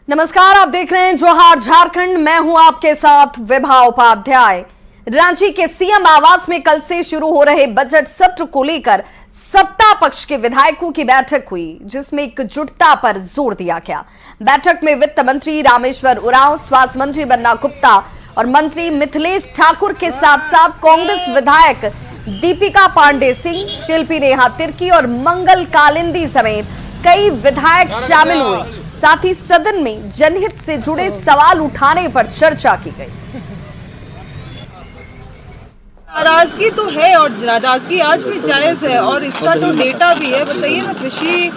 नमस्कार, आप देख रहे हैं जोहार झारखंड। मैं हूं आपके साथ विभा उपाध्याय। रांची के सीएम आवास में कल से शुरू हो रहे बजट सत्र को लेकर सत्ता पक्ष के विधायकों की बैठक हुई, जिसमें एकजुटता पर जोर दिया गया। बैठक में वित्त मंत्री रामेश्वर उरांव, स्वास्थ्य मंत्री बन्ना गुप्ता और मंत्री मिथिलेश ठाकुर के साथ साथ कांग्रेस विधायक दीपिका पांडे सिंह, शिल्पी नेहा तिर्की और मंगल कालिंदी समेत कई विधायक शामिल हुए। साथ ही सदन में जनहित से जुड़े सवाल उठाने पर चर्चा की गई। नाराजगी तो है और नाराजगी आज भी जायज है और इसका तो डेटा भी है। बताइए ना, कृषि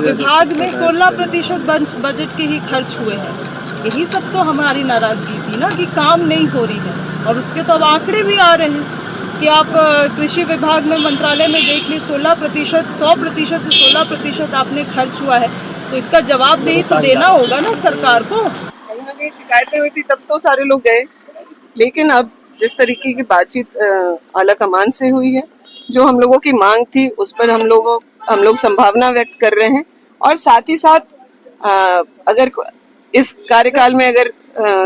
विभाग में 16% बजट के ही खर्च हुए हैं। यही सब तो हमारी नाराजगी थी ना, कि काम नहीं हो रही है। और उसके तो अब आंकड़े भी आ रहे हैं कि आप कृषि विभाग में मंत्रालय में देख ली 16%, 100% से 16% आपने खर्च हुआ है। तो इसका जवाब तो देना होगा ना सरकार को। कहीं ना कहीं शिकायतें हुई थी, तब तो सारे लोग गए, लेकिन अब जिस तरीके की बातचीत आला कमान से हुई है, जो हम लोगों की मांग थी उस पर हम लोग संभावना व्यक्त कर रहे हैं। और साथ ही साथ अगर इस कार्यकाल में अगर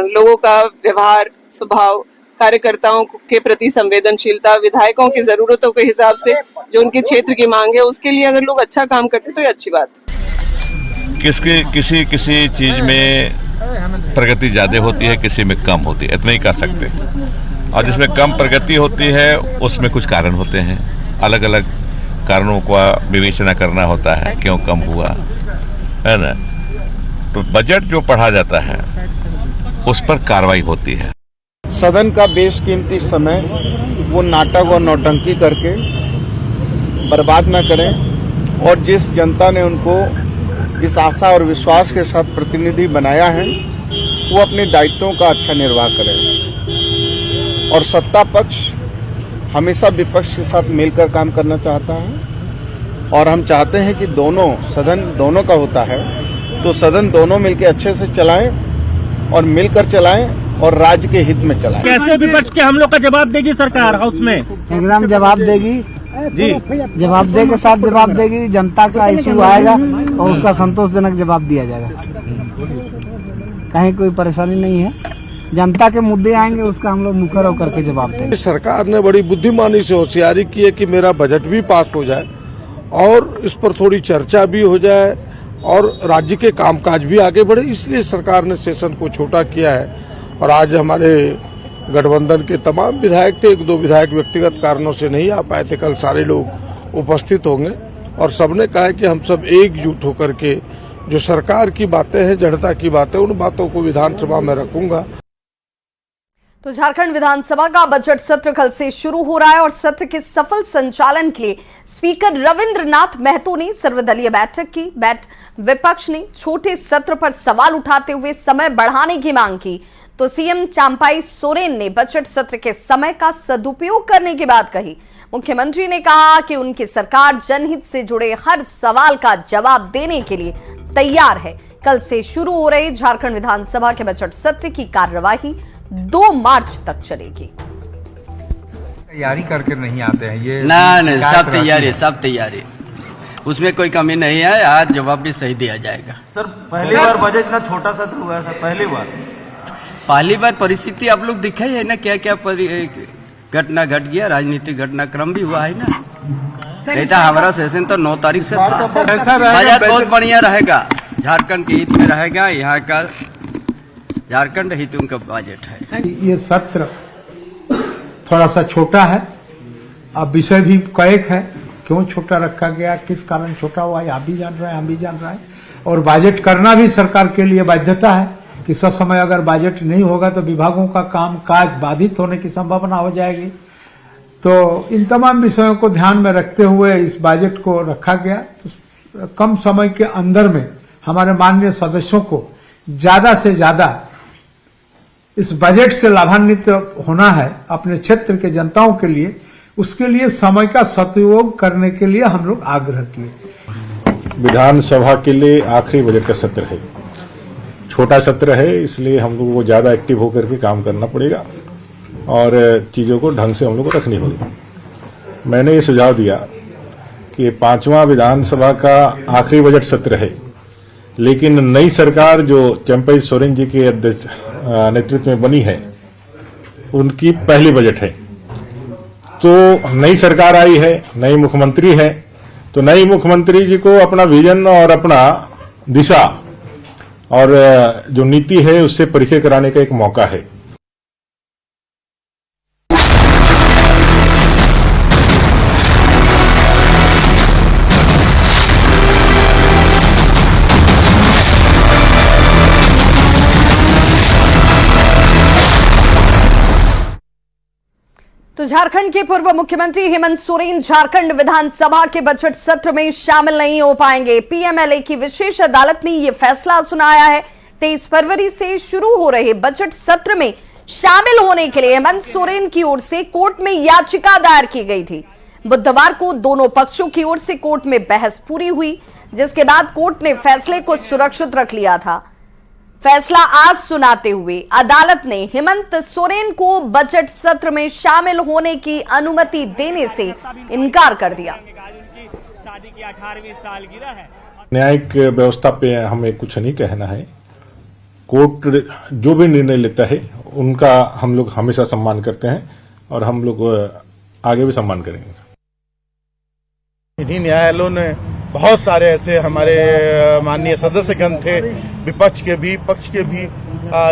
लोगों का व्यवहार, स्वभाव, कार्यकर्ताओं के प्रति संवेदनशीलता, विधायकों की जरूरतों के हिसाब से जो उनके क्षेत्र की मांग है, उसके लिए अगर लोग अच्छा काम करते तो ये अच्छी बात है। किसी चीज में प्रगति ज्यादा होती है, किसी में कम होती है, इतना ही कह सकते हैं। और जिसमें कम प्रगति होती है उसमें कुछ कारण होते हैं, अलग अलग कारणों का विवेचना करना होता है, क्यों कम हुआ है ना। तो बजट जो पढ़ा जाता है उस पर कार्रवाई होती है। सदन का बेशकीमती समय वो नाटक और नौटंकी करके बर्बाद न करें और जिस जनता ने उनको इस आशा और विश्वास के साथ प्रतिनिधि बनाया है, वो अपने दायित्वों का अच्छा निर्वाह करें। और सत्ता पक्ष हमेशा विपक्ष के साथ मिलकर काम करना चाहता है और हम चाहते हैं कि सदन दोनों का होता है, तो सदन दोनों मिलकर अच्छे से चलाएं और मिलकर चलाएं और राज्य के हित में चलाएं। कैसे विपक्ष के हमलों का जवाब देगी सरकार हाउस में? एकदम जवाब देगी जी, जवाबदेही के साथ जवाब देगी। जनता का इशू आएगा और उसका संतोषजनक जवाब दिया जाएगा। कहीं कोई परेशानी नहीं है, जनता के मुद्दे आएंगे उसका हम लोग मुखर होकर के जवाब देंगे। सरकार ने बड़ी बुद्धिमानी से होशियारी की है कि मेरा बजट भी पास हो जाए और इस पर थोड़ी चर्चा भी हो जाए और राज्य के कामकाज भी आगे बढ़े, इसलिए सरकार ने सेशन को छोटा किया है। और आज हमारे गठबंधन के तमाम विधायक थे, 1-2 विधायक व्यक्तिगत कारणों से नहीं आ पाए थे, कल सारे लोग उपस्थित होंगे और सबने कहा है कि हम सब एकजुट होकर के जो सरकार की बातें हैं, जड़ता की बातें, उन बातों को विधानसभा में रखूंगा। तो झारखंड विधानसभा का बजट सत्र कल से शुरू हो रहा है और सत्र के सफल संचालन के लिए स्पीकर रविंद्रनाथ महतो ने सर्वदलीय बैठक की। विपक्ष ने छोटे सत्र पर सवाल उठाते हुए समय बढ़ाने की मांग की, तो सीएम चांपाई सोरेन ने बजट सत्र के समय का सदुपयोग करने की बात कही। मुख्यमंत्री ने कहा कि उनकी सरकार जनहित से जुड़े हर सवाल का जवाब देने के लिए तैयार है। कल से शुरू हो रहे झारखंड विधानसभा के बजट सत्र की कार्यवाही 2 मार्च तक चलेगी। तैयारी करके नहीं आते हैं ये? नहीं, सब तैयारी, सब तैयारी, उसमें कोई कमी नहीं है। आज जवाब भी सही दिया जाएगा। सर, पहली बार बजट इतना छोटा सत्र हुआ है सर, पहली बार परिस्थिति आप लोग दिखाई है ना, क्या क्या घटना घट गया, राजनीतिक घटनाक्रम भी हुआ है ना। नहीं तो हमारा सेशन तो 9 तारीख से था। बजट बहुत बढ़िया रहेगा, झारखंड के हित में रहेगा। यहाँ का झारखंड हितों का बजट है। ये सत्र थोड़ा सा छोटा है, अब विषय भी कईक है, क्यों छोटा रखा गया, किस कारण छोटा हुआ, आप भी जान रहे हैं, हम भी जान रहे हैं। और बजट करना भी सरकार के लिए बाध्यता है कि समय अगर बजट नहीं होगा तो विभागों का काम काज बाधित होने की संभावना हो जाएगी। तो इन तमाम विषयों को ध्यान में रखते हुए इस बजट को रखा गया। तो कम समय के अंदर में हमारे माननीय सदस्यों को ज्यादा से ज्यादा इस बजट से लाभान्वित होना है अपने क्षेत्र के जनताओं के लिए, उसके लिए समय का सदुपयोग करने के लिए हम लोग आग्रह किए। विधानसभा के लिए आखिरी बजट का सत्र है, छोटा सत्र है, इसलिए हम लोगों को ज्यादा एक्टिव होकर के काम करना पड़ेगा और चीजों को ढंग से हम लोग को रखनी होगी। मैंने ये सुझाव दिया कि 5वां विधानसभा का आखिरी बजट सत्र है, लेकिन नई सरकार जो चंपई सोरेन जी के नेतृत्व में बनी है, उनकी पहली बजट है। तो नई सरकार आई है, नई मुख्यमंत्री है, तो नई मुख्यमंत्री जी को अपना विजन और अपना दिशा और जो नीति है उससे परिचय कराने का एक मौका है। तो झारखंड के पूर्व मुख्यमंत्री हेमंत सोरेन झारखंड विधानसभा के बजट सत्र में शामिल नहीं हो पाएंगे। पीएमएलए की विशेष अदालत ने यह फैसला सुनाया है। 23 फरवरी से शुरू हो रहे बजट सत्र में शामिल होने के लिए हेमंत सोरेन की ओर से कोर्ट में याचिका दायर की गई थी। बुधवार को दोनों पक्षों की ओर से कोर्ट में बहस पूरी हुई, जिसके बाद कोर्ट ने फैसले को सुरक्षित रख लिया था। फैसला आज सुनाते हुए अदालत ने हेमंत सोरेन को बजट सत्र में शामिल होने की अनुमति देने से इनकार कर दिया। न्यायिक व्यवस्था पे हमें कुछ नहीं कहना है। कोर्ट जो भी निर्णय लेता है उनका हम लोग हमेशा सम्मान करते हैं और हम लोग आगे भी सम्मान करेंगे। इन्हीं न्यायालयों ने बहुत सारे ऐसे हमारे माननीय सदस्यगण थे, विपक्ष के भी पक्ष के भी,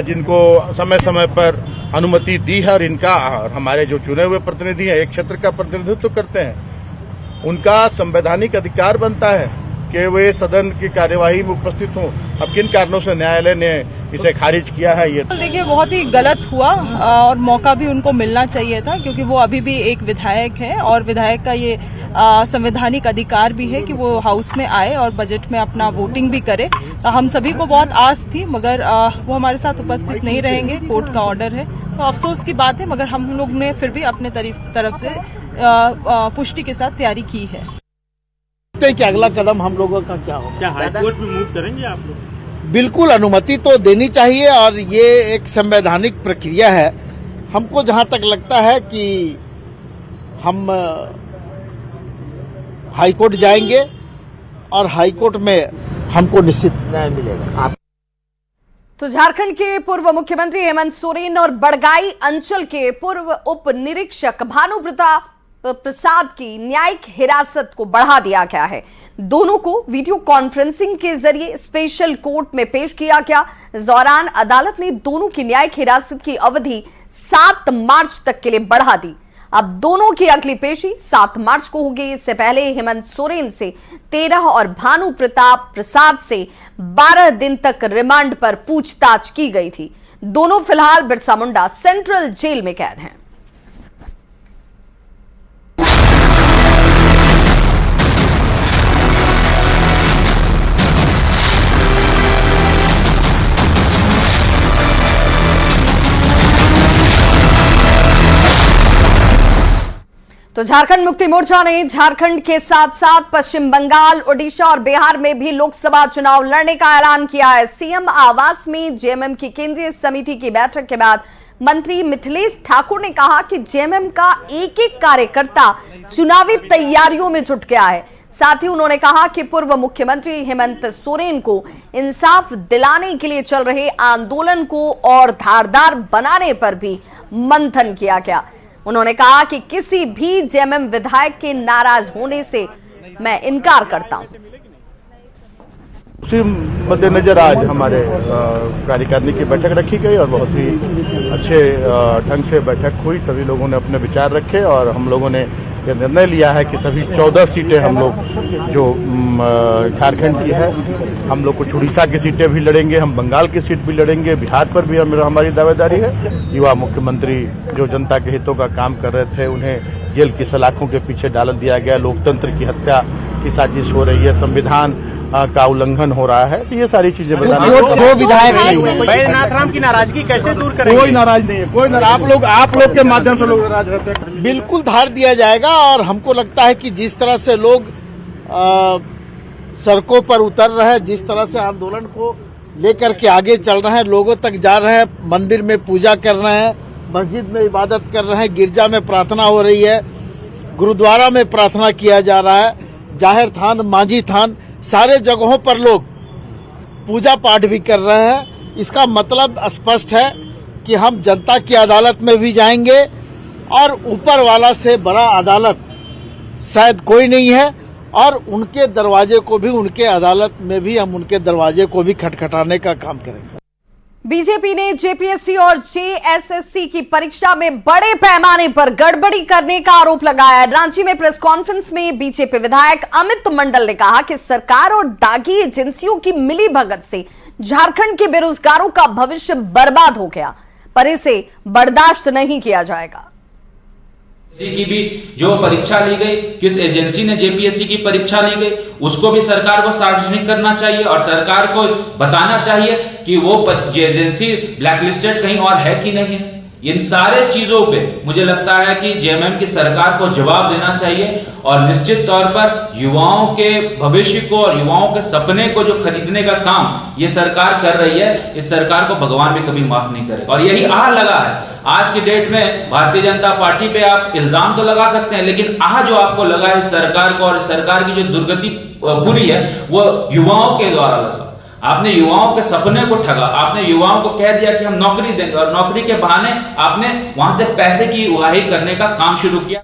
जिनको समय समय पर अनुमति दी है और इनका और हमारे जो चुने हुए प्रतिनिधि हैं, एक क्षेत्र का प्रतिनिधित्व करते हैं, उनका संवैधानिक अधिकार बनता है कि वे सदन की कार्यवाही में उपस्थित हों। अब किन कारणों से न्यायालय ने इसे खारिज किया है, ये देखिए बहुत ही गलत हुआ और मौका भी उनको मिलना चाहिए था, क्योंकि वो अभी भी एक विधायक है और विधायक का ये संवैधानिक अधिकार भी है कि वो हाउस में आए और बजट में अपना वोटिंग भी करे। हम सभी को बहुत आस थी, मगर वो हमारे साथ उपस्थित नहीं रहेंगे, कोर्ट का ऑर्डर है, तो अफसोस की बात है, मगर हम लोग ने फिर भी अपने तरफ से पुष्टि के साथ तैयारी की है। कि अगला कदम हम लोगों का क्या होगा? क्या हाईकोर्ट में मूव करेंगे आप लोग? बिल्कुल अनुमति तो देनी चाहिए और ये एक संवैधानिक प्रक्रिया है। हमको जहां तक लगता है कि हम हाईकोर्ट जाएंगे और हाईकोर्ट में हमको निश्चित न्याय मिलेगा। तो झारखंड के पूर्व मुख्यमंत्री हेमंत सोरेन और बड़गाई अंचल के पूर्व उप निरीक्षक भानु प्रसाद की न्यायिक हिरासत को बढ़ा दिया गया है। दोनों को वीडियो कॉन्फ्रेंसिंग के जरिए स्पेशल कोर्ट में पेश किया गया। इस दौरान अदालत ने दोनों की न्यायिक हिरासत की अवधि 7 मार्च तक के लिए बढ़ा दी। अब दोनों की अगली पेशी 7 मार्च को होगी। इससे पहले हेमंत सोरेन से 13 और भानु प्रसाद से 12 दिन तक रिमांड पर पूछताछ की गई थी। दोनों फिलहाल बिरसा मुंडा सेंट्रल जेल में कैद हैं। तो झारखंड मुक्ति मोर्चा ने झारखंड के साथ साथ पश्चिम बंगाल, ओडिशा और बिहार में भी लोकसभा चुनाव लड़ने का ऐलान किया है। सीएम आवास में जेएमएम की केंद्रीय समिति की बैठक के बाद मंत्री मिथिलेश ठाकुर ने कहा कि जेएमएम का एक एक कार्यकर्ता चुनावी तैयारियों में जुट गया है। साथ ही उन्होंने कहा कि पूर्व मुख्यमंत्री हेमंत सोरेन को इंसाफ दिलाने के लिए चल रहे आंदोलन को और धारदार बनाने पर भी मंथन किया गया। उन्होंने कहा कि किसी भी जेएमएम विधायक के नाराज होने से मैं इनकार करता हूं। उसी मद्देनजर आज हमारे कार्यकारिणी की बैठक रखी गई और बहुत ही अच्छे ढंग से बैठक हुई। सभी लोगों ने अपने विचार रखे और हम लोगों ने यह निर्णय लिया है कि सभी 14 सीटें हम लोग जो झारखंड की है, हम लोग कुछ उड़ीसा की सीटें भी लड़ेंगे, हम बंगाल की सीट भी लड़ेंगे, बिहार पर भी हमारी दावेदारी है। युवा मुख्यमंत्री जो जनता के हितों का काम कर रहे थे, उन्हें जेल की सलाखों के पीछे डाल दिया गया। लोकतंत्र की हत्या की साजिश हो रही है। संविधान का उल्लंघन हो रहा है। तो ये सारी चीजें बताने दो विधायक नहीं है। बैजनाथ राम की नाराजगी कैसे दूर करेंगे? कोई नाराज नहीं है, कोई आप लोग के माध्यम से लोग नाराज रहते हैं। बिल्कुल धार दिया जाएगा और हमको लगता है कि जिस तरह से लोग सड़कों पर उतर रहे हैं, जिस तरह से आंदोलन को लेकर के आगे चल रहे हैं, लोगों तक जा रहे हैं, मंदिर में पूजा कर रहे हैं, मस्जिद में इबादत कर रहे हैं, गिरजा में प्रार्थना हो रही है, गुरुद्वारा में प्रार्थना किया जा रहा है, जाहिर थान, मांझी थान, सारे जगहों पर लोग पूजा पाठ भी कर रहे हैं। इसका मतलब स्पष्ट है कि हम जनता की अदालत में भी जाएंगे और ऊपर वाला से बड़ा अदालत शायद कोई नहीं है और उनके दरवाजे को भी, उनके अदालत में भी हम उनके दरवाजे को भी खटखटाने का काम करेंगे। बीजेपी ने जेपीएससी और जेएसएससी की परीक्षा में बड़े पैमाने पर गड़बड़ी करने का आरोप लगाया। रांची में प्रेस कॉन्फ्रेंस में बीजेपी विधायक अमित मंडल ने कहा कि सरकार और दागी एजेंसियों की मिलीभगत से झारखंड के बेरोजगारों का भविष्य बर्बाद हो गया, पर इसे बर्दाश्त नहीं किया जाएगा। की भी जो परीक्षा ली गई, किस एजेंसी ने जेपीएससी की परीक्षा ली गई, उसको भी सरकार को सार्वजनिक करना चाहिए और सरकार को बताना चाहिए कि वो एजेंसी ब्लैकलिस्टेड कहीं और है कि नहीं है। इन सारे चीजों पे मुझे लगता है कि जेएमएम की सरकार को जवाब देना चाहिए और निश्चित तौर पर युवाओं के भविष्य को और युवाओं के सपने को जो खरीदने का काम ये सरकार कर रही है, इस सरकार को भगवान भी कभी माफ नहीं करेगा। और यही आह लगा है आज की डेट में भारतीय जनता पार्टी पे आप इल्जाम तो लगा सकते हैं, लेकिन आह जो आपको लगा है सरकार को और सरकार की जो दुर्गति पूरी है वो युवाओं के द्वारा लगा। आपने युवाओं के सपने को ठगा, आपने युवाओं को कह दिया कि हम नौकरी देंगे और नौकरी के बहाने आपने वहां से पैसे की उगाही करने का काम शुरू किया।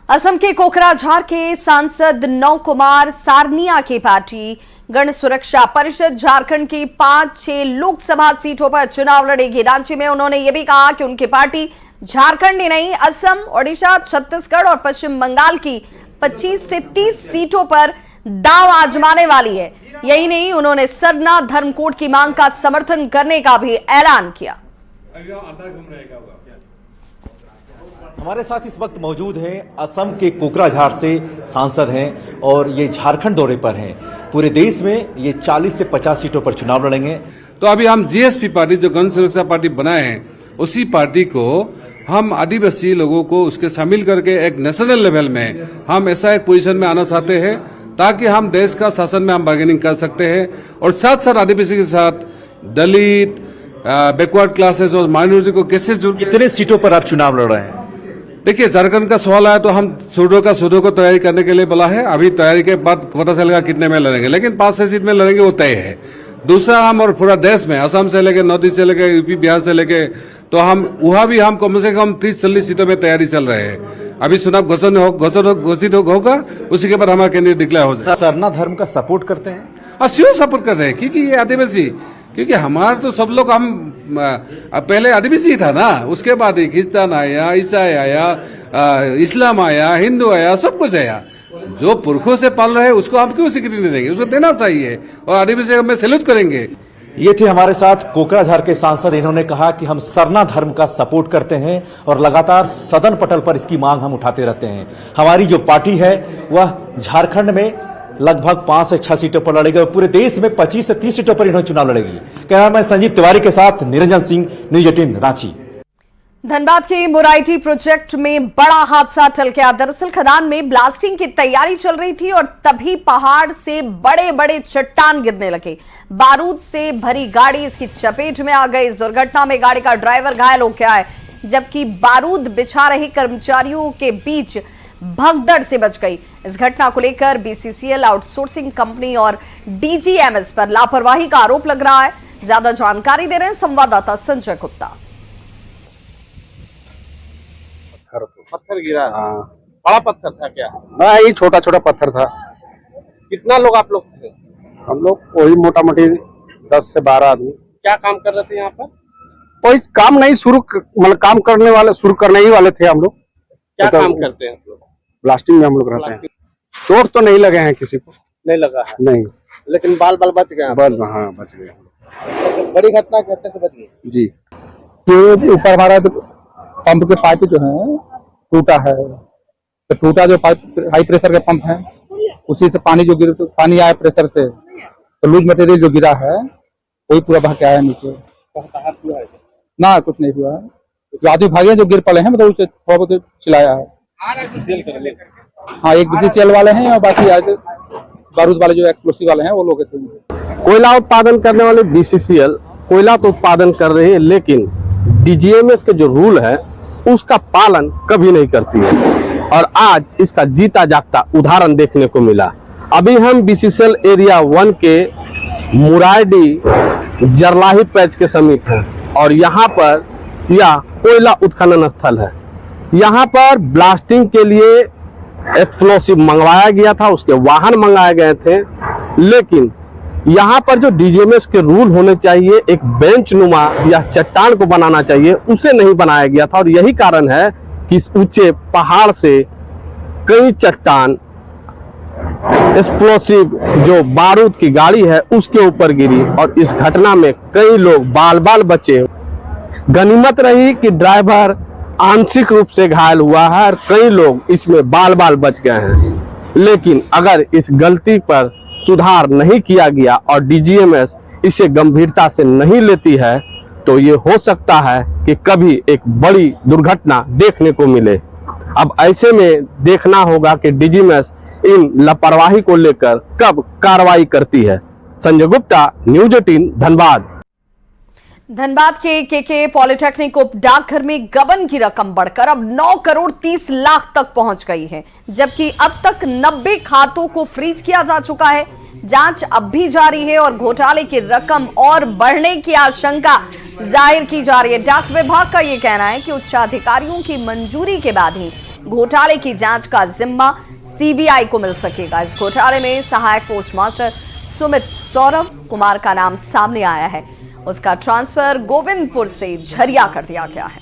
असम के कोकराझार के सांसद नव कुमार सारनिया की पार्टी गण सुरक्षा परिषद झारखंड की 5-6 लोकसभा सीटों पर चुनाव लड़ेगी। रांची में उन्होंने यह भी कहा कि उनकी पार्टी झारखंड ही नहीं, असम, ओडिशा, छत्तीसगढ़ और पश्चिम बंगाल की 25 से 30 सीटों पर दांव आजमाने वाली है। यही नहीं, उन्होंने सरना धर्म कोड की मांग का समर्थन करने का भी ऐलान किया। हमारे साथ इस वक्त मौजूद हैं असम के कोकराझार से सांसद हैं और ये झारखंड दौरे पर हैं। पूरे देश में ये 40 से 50 सीटों पर चुनाव लड़ेंगे। तो अभी हम जीएसपी पार्टी जो गण सुरक्षा पार्टी बनाए हैं, उसी पार्टी को हम आदिवासी लोगों को उसके शामिल करके एक नेशनल लेवल में हम ऐसा एक पोजीशन में आना चाहते हैं ताकि हम देश का शासन में हम बार्गेनिंग कर सकते हैं और साथ साथ आदिवासी के साथ दलित, बैकवर्ड क्लासेस और माइनॉरिटी को कैसे कितने सीटों पर आप चुनाव लड़ रहे हैं? देखिए, झारखंड का सवाल आया तो हम सूडो को तैयारी करने के लिए बोला है। अभी तैयारी के बाद पता चलेगा कितने में लड़ेंगे, लेकिन 5-6 सीट में लड़ेंगे वो तय है। दूसरा, हम और पूरा देश में असम से लेके नॉर्थ ईस्ट से लेके यूपी बिहार से लेके तो हम वहां भी हम कम से कम 30-40 सीटों में तैयारी चल रहे हैं। अभी चुनाव घोषित होगा, उसी के बाद हमारा कैंडिडेट डिक्लेयर हो जाए। सरना धर्म का सपोर्ट करते हैं? श्योर सपोर्ट कर रहे हैं, क्योंकि ये आदिवासी, क्योंकि हमारा तो सब लोग हम पहले आदिवासी था ना, उसके बाद ही क्रिस्तान आया, ईसाई आया, इस्लाम आया, हिंदू आया, सब कुछ आया। जो पुरखों से पाल रहे हैं उसको हम क्यों स्वीकृति नहीं देंगे? उसको देना चाहिए और आदिवासी को हम सैल्यूट करेंगे। ये थे हमारे साथ कोकराझार के सांसद। इन्होंने कहा कि हम सरना धर्म का सपोर्ट करते हैं और लगातार सदन पटल पर इसकी मांग हम उठाते रहते हैं। हमारी जो पार्टी है वह झारखंड में लगभग 5 से 6 सीटों पर लड़ेगी और पूरे देश में 25 से 30 सीटों पर इन्होंने चुनाव लड़ेगी। कैमरामैन संजीव तिवारी के साथ निरंजन सिंह, न्यूज 18 रांची। धनबाद के मोराइटी प्रोजेक्ट में बड़ा हादसा टल गया। दरअसल खदान में ब्लास्टिंग की तैयारी चल रही थी और तभी पहाड़ से बड़े बड़े चट्टान गिरने लगे। बारूद से भरी गाड़ी इसकी चपेट में आ गई। इस दुर्घटना में गाड़ी का ड्राइवर घायल हो गया है, जबकि बारूद बिछा रहे कर्मचारियों के बीच भगदड़ से बच गई। इस घटना को लेकर बीसीसीएल आउटसोर्सिंग कंपनी और डीजीएमएस पर लापरवाही का आरोप लग रहा है। ज्यादा जानकारी दे रहे हैं संवाददाता संजय गुप्ता। पत्थर गिरा? बड़ा पत्थर था क्या? नहीं, छोटा छोटा पत्थर था। कितना लोग आप लोग थे? हम लोग वही मोटा मोटी 10 से 12 आदमी। क्या काम कर रहे थे यहाँ पर? कोई काम नहीं, काम करने वाले शुरू करने ही वाले थे हम लोग। क्या काम करते हैं आप लोग? ब्लास्टिंग में हम लोग रहते हैं। चोट तो नहीं लगे हैं किसी को। नहीं लगा है? नहीं, लेकिन बाल बच गए? हाँ, बच गए। बड़ी घटना घटने से बच गई जी। ये ऊपर हमारा पंप के पाइप जो है टूटा है, तो टूटा जो पाइप हाई प्रेशर के पंप है, उसी से पानी जो पानी आया प्रेशर से तो लूज मटेरियल जो गिरा है वही पूरा बह के आया नीचे। ना कुछ नहीं हुआ है, जो आदमी भागे जो गिर पड़े हैं मतलब उसे थोड़ा बहुत चिल्लाया है। हाँ, एक BCCL वाले हैं और बाकी आज बारूद वाले जो एक्सप्लोसिव वाले हैं वो लोग थे। कोयला उत्पादन करने वाले BCCL कोयला तो उत्पादन कर रही है, लेकिन DGMS के जो रूल है उसका पालन कभी नहीं करती है और आज इसका जीता जागता उदाहरण देखने को मिला। अभी हम BCCL एरिया 1 के मुरायडी जरलाही पैच के समीप हैं और यहाँ पर यह कोयला उत्खनन स्थल है। यहाँ पर ब्लास्टिंग के लिए एक्सप्लोसिव मंगवाया गया था, उसके वाहन मंगाए गए थे, लेकिन यहाँ पर जो DGMS के रूल होने चाहिए, एक बेंच नुमा या चट्टान को बनाना चाहिए, उसे नहीं बनाया गया था और यही कारण है कि इस ऊंचे पहाड़ से कई चट्टान एक्सप्लोसिव जो बारूद की गाड़ी है उसके ऊपर गिरी और इस घटना में कई लोग बाल बाल बचे। गनीमत रही कि ड्राइवर आंशिक रूप से घायल हुआ है और कई लोग इसमें बाल बाल बच गए हैं। लेकिन अगर इस गलती पर सुधार नहीं किया गया और DGMS इसे गंभीरता से नहीं लेती है तो ये हो सकता है कि कभी एक बड़ी दुर्घटना देखने को मिले। अब ऐसे में देखना होगा कि DGMS इन लापरवाही को लेकर कब कार्रवाई करती है। संजय गुप्ता, न्यूज 18, धनबाद। धनबाद के KK पॉलिटेक्निक उप डाकघर में गबन की रकम बढ़कर अब 9 करोड़ 30 लाख तक पहुंच गई है, जबकि अब तक 90 खातों को फ्रीज किया जा चुका है। जांच अब भी जारी है और घोटाले की रकम और बढ़ने की आशंका जाहिर की जा रही है। डाक विभाग का यह कहना है कि उच्चाधिकारियों की मंजूरी के बाद ही घोटाले की जांच का जिम्मा CBI को मिल सकेगा। इस घोटाले में सहायक पोस्टमास्टर सुमित सौरभ कुमार का नाम सामने आया है। उसका ट्रांसफर गोविंदपुर से झरिया कर दिया गया है।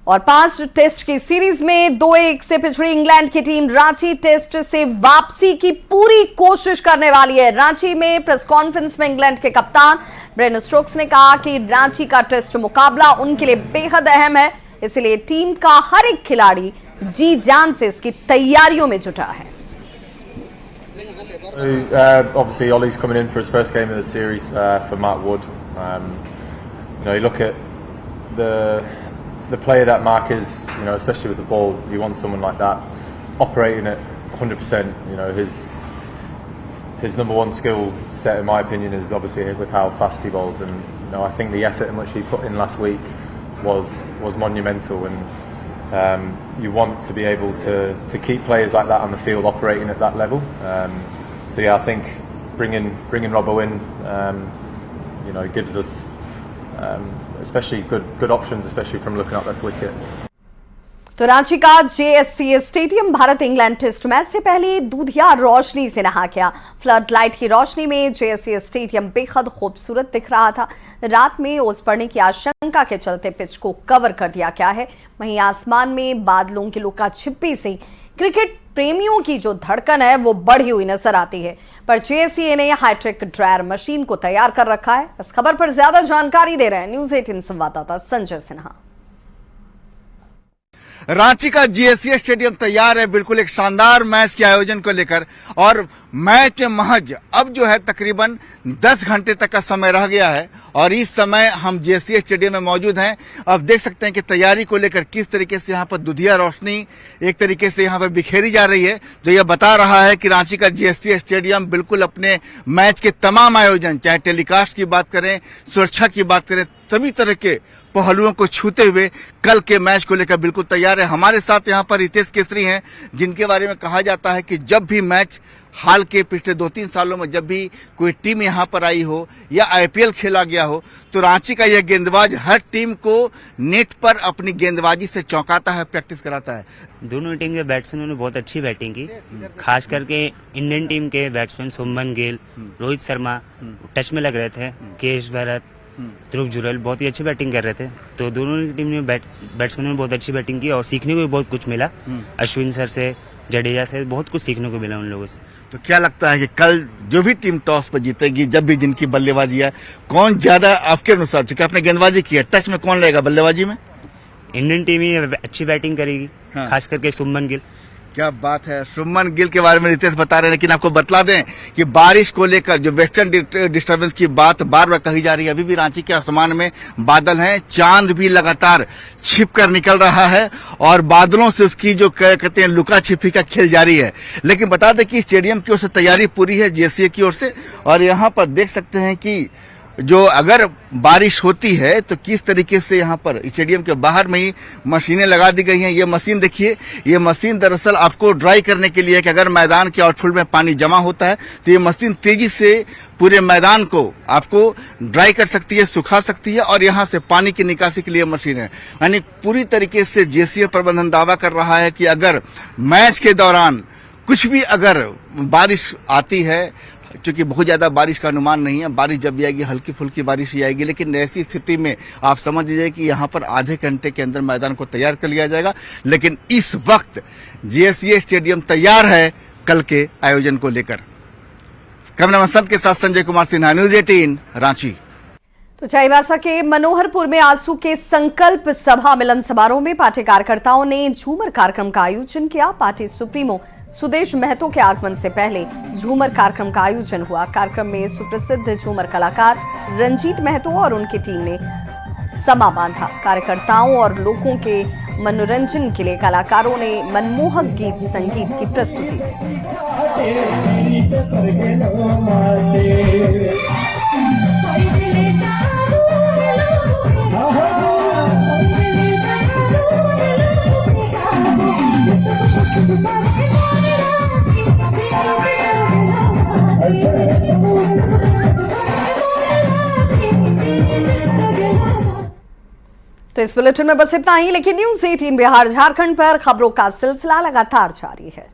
और 5 टेस्ट की सीरीज में 2-1 से पिछड़ी इंग्लैंड की टीम रांची टेस्ट से वापसी की पूरी कोशिश करने वाली है। रांची में प्रेस कॉन्फ्रेंस में इंग्लैंड के कप्तान ब्रेन स्टोक्स ने कहा कि रांची का टेस्ट मुकाबला उनके लिए बेहद अहम है, इसलिए टीम का हर एक खिलाड़ी जी जान से इसकी तैयारियों में जुटा है। Obviously, Ollie's coming in for his first game of the series for Mark Wood. You look at the player that Mark is, especially with the ball, you want someone like that operating at 100%. His number one skill set, in my opinion, is obviously with how fast he bowls, and I think the effort in which he put in last week was monumental, and you want to be able to keep players like that on the field operating at that level. So yeah, I think bringing Robbo in, gives us especially good options, especially from looking at this wicket. तो रांची का JSCA stadium Bharat England test match से पहले दूधिया रोशनी से नहा गया। Flood light की रोशनी में JSCA स्टेडियम बेहद खूबसूरत दिख रहा था। रात में ओस पड़ने की आशंका के चलते पिच को कवर कर दिया गया है। वहीं आसमान में बादलों की लुका छिपी से क्रिकेट प्रेमियों की जो धड़कन है वो बढ़ी हुई नजर आती है, पर JSCA ने हाईटेक ड्रायर मशीन को तैयार कर रखा है। इस खबर पर ज्यादा जानकारी दे रहे हैं न्यूज 18 संवाददाता संजय सिन्हा। रांची का JSCA स्टेडियम तैयार है बिल्कुल एक शानदार मैच के आयोजन को लेकर, और मैच में महज अब जो है तकरीबन 10 घंटे तक का समय रह गया है और इस समय हम JSCA स्टेडियम में मौजूद हैं। अब देख सकते हैं कि तैयारी को लेकर किस तरीके से यहाँ पर दुधिया रोशनी एक तरीके से यहाँ पर बिखेरी जा रही है, जो यह बता रहा है कि रांची का JSCA स्टेडियम बिल्कुल अपने मैच के तमाम आयोजन, चाहे टेलीकास्ट की बात करें, सुरक्षा की बात करें, सभी तरह के पहलुओं को छूते हुए कल के मैच को लेकर बिल्कुल तैयार है। हमारे साथ यहाँ पर रितेश केसरी हैं, जिनके बारे में कहा जाता है कि जब भी मैच हाल के पिछले 2-3 सालों में जब भी कोई टीम यहाँ पर आई हो या IPL खेला गया हो तो रांची का यह गेंदबाज हर टीम को नेट पर अपनी गेंदबाजी से चौंकाता है, प्रैक्टिस कराता है। दोनों टीम के बैट्समैनों ने बहुत अच्छी बैटिंग की, खास करके इंडियन टीम के बैट्समैन शुभमन गिल, रोहित शर्मा टच में लग रहे थे, केश भरत, ध्रुव जुरैल बहुत ही अच्छी बैटिंग कर रहे थे। तो दोनों टीम ने बैट्समैनों ने बहुत अच्छी बैटिंग की और सीखने को भी बहुत कुछ मिला। अश्विन सर से, जडेजा से बहुत कुछ सीखने को मिला उन लोगों से। तो क्या लगता है कि कल जो भी टीम टॉस पर जीतेगी, जब भी जिनकी बल्लेबाजी है, कौन ज्यादा आपके अनुसार, क्योंकि आपने गेंदबाजी की है, टच में कौन रहेगा बल्लेबाजी में? इंडियन टीम ही अच्छी बैटिंग करेगी, खास करके शुभमन गिल। क्या बात है। शुभमन गिल के बारे में रितेश बता रहे हैं, लेकिन आपको बतला दें कि बारिश को लेकर जो वेस्टर्न डिस्टर्बेंस की बात बार बार कही जा रही है, अभी भी रांची के आसमान में बादल हैं, चांद भी लगातार छिप कर निकल रहा है और बादलों से उसकी जो कहते हैं लुका छिपी का खेल जारी है। लेकिन बता दें कि स्टेडियम की ओर से तैयारी पूरी है, जेसीए की ओर से, और यहाँ पर देख सकते हैं कि जो अगर बारिश होती है तो किस तरीके से यहाँ पर स्टेडियम के बाहर में ही मशीनें लगा दी गई हैं। ये मशीन देखिए, ये मशीन दरअसल आपको ड्राई करने के लिए कि अगर मैदान के आउटफील्ड में पानी जमा होता है तो ये मशीन तेजी से पूरे मैदान को आपको ड्राई कर सकती है, सुखा सकती है, और यहाँ से पानी की निकासी के लिए मशीन है। यानी पूरी तरीके से जेसीए प्रबंधन दावा कर रहा है कि अगर मैच के दौरान कुछ भी अगर बारिश आती है, क्योंकि बहुत ज्यादा बारिश का अनुमान नहीं है, बारिश जब भी आएगी हल्की फुल्की बारिश ही आएगी, लेकिन ऐसी स्थिति में आप समझ लीजिए कि यहाँ पर आधे घंटे के अंदर मैदान को तैयार कर लिया जाएगा। लेकिन इस वक्त जेसीए स्टेडियम तैयार है कल के आयोजन को लेकर। कैमरामैन संत के साथ संजय कुमार सिन्हा, न्यूज 18 रांची। तो चाईबासा के मनोहरपुर में आजसू के संकल्प सभा मिलन समारोह में पार्टी कार्यकर्ताओं ने झूमर कार्यक्रम का आयोजन किया। पार्टी सुप्रीमो सुदेश महतो के आगमन से पहले झूमर कार्यक्रम का आयोजन हुआ। कार्यक्रम में सुप्रसिद्ध झूमर कलाकार रंजीत महतो और उनकी टीम ने समा बांधा। कार्यकर्ताओं और लोगों के मनोरंजन के लिए कलाकारों ने मनमोहक गीत संगीत की प्रस्तुति तो इस बुलेटिन में बस इतना ही, लेकिन न्यूज 18 बिहार झारखंड पर खबरों का सिलसिला लगातार जारी है।